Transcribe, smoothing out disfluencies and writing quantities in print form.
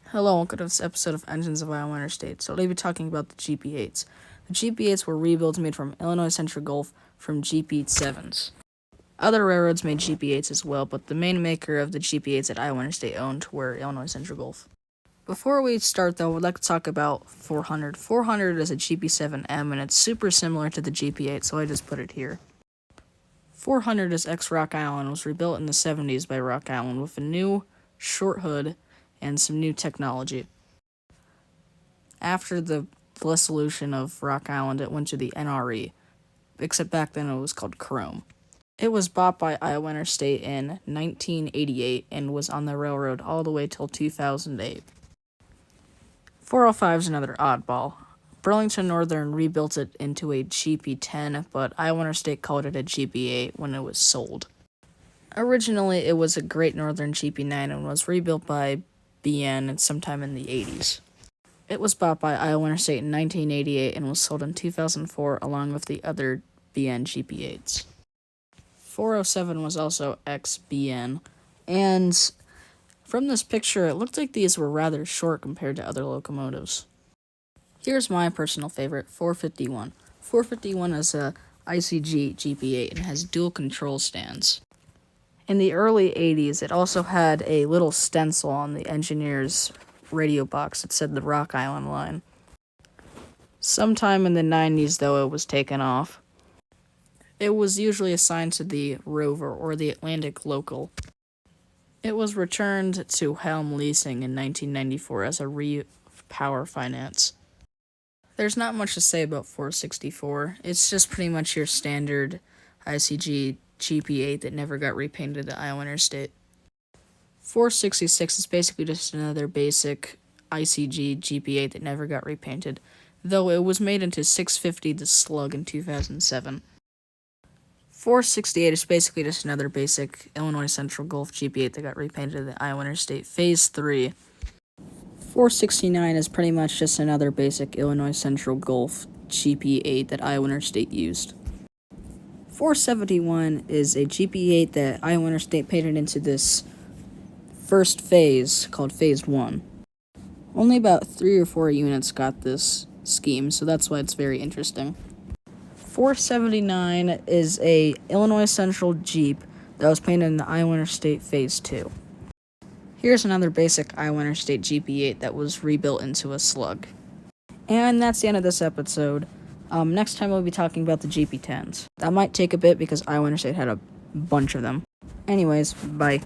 Hello, welcome to this episode of Engines of Iowa Interstate. So today we'll be talking about the GP8s. The GP8s were rebuilds made from Illinois Central Gulf from GP7s. Other railroads made GP8s as well, but the main maker of the GP8s that Iowa Interstate owned were Illinois Central Gulf. Before we start though, we'd like to talk about 400. 400 is a GP7M and it's super similar to the GP8, so I just put it here. 400 is ex-Rock Island, was rebuilt in the 70s by Rock Island with a new short hood and some new technology. After the dissolution of Rock Island, it went to the NRE, except back then it was called Chrome. It was bought by Iowa Interstate in 1988 and was on the railroad all the way till 2008. 405 is another oddball. Burlington Northern rebuilt it into a GP10, but Iowa Interstate called it a GP8 when it was sold. Originally, it was a Great Northern GP9 and was rebuilt by BN sometime in the 80s. It was bought by Iowa Interstate in 1988 and was sold in 2004 along with the other BN GP8s. 407 was also ex-BN, and from this picture, it looked like these were rather short compared to other locomotives. Here's my personal favorite, 451. 451 is a ICG GP8 and has dual control stands. In the early 80s, it also had a little stencil on the engineer's radio box that said the Rock Island line. Sometime in the 90s, though, it was taken off. It was usually assigned to the Rover or the Atlantic Local. It was returned to Helm Leasing in 1994 as a Power Finance. There's not much to say about 464. It's just pretty much your standard ICG GP8 that never got repainted at Iowa Interstate. 466 is basically just another basic ICG GP8 that never got repainted, though it was made into 650 the Slug in 2007. 468 is basically just another basic Illinois Central Gulf GP8 that got repainted at Iowa Interstate Phase 3. 469 is pretty much just another basic Illinois Central Gulf GP8 that Iowa Interstate used. 471 is a GP8 that Iowa Interstate painted into this first phase called Phase 1. Only about 3 or 4 units got this scheme, so that's why it's very interesting. 479 is a Illinois Central Jeep that was painted in the Iowa Interstate Phase 2. Here's another basic Iowa Interstate GP8 that was rebuilt into a Slug. And that's the end of this episode. Next time we'll be talking about the GP10s. That might take a bit because Iowa Interstate had a bunch of them. Anyways, bye.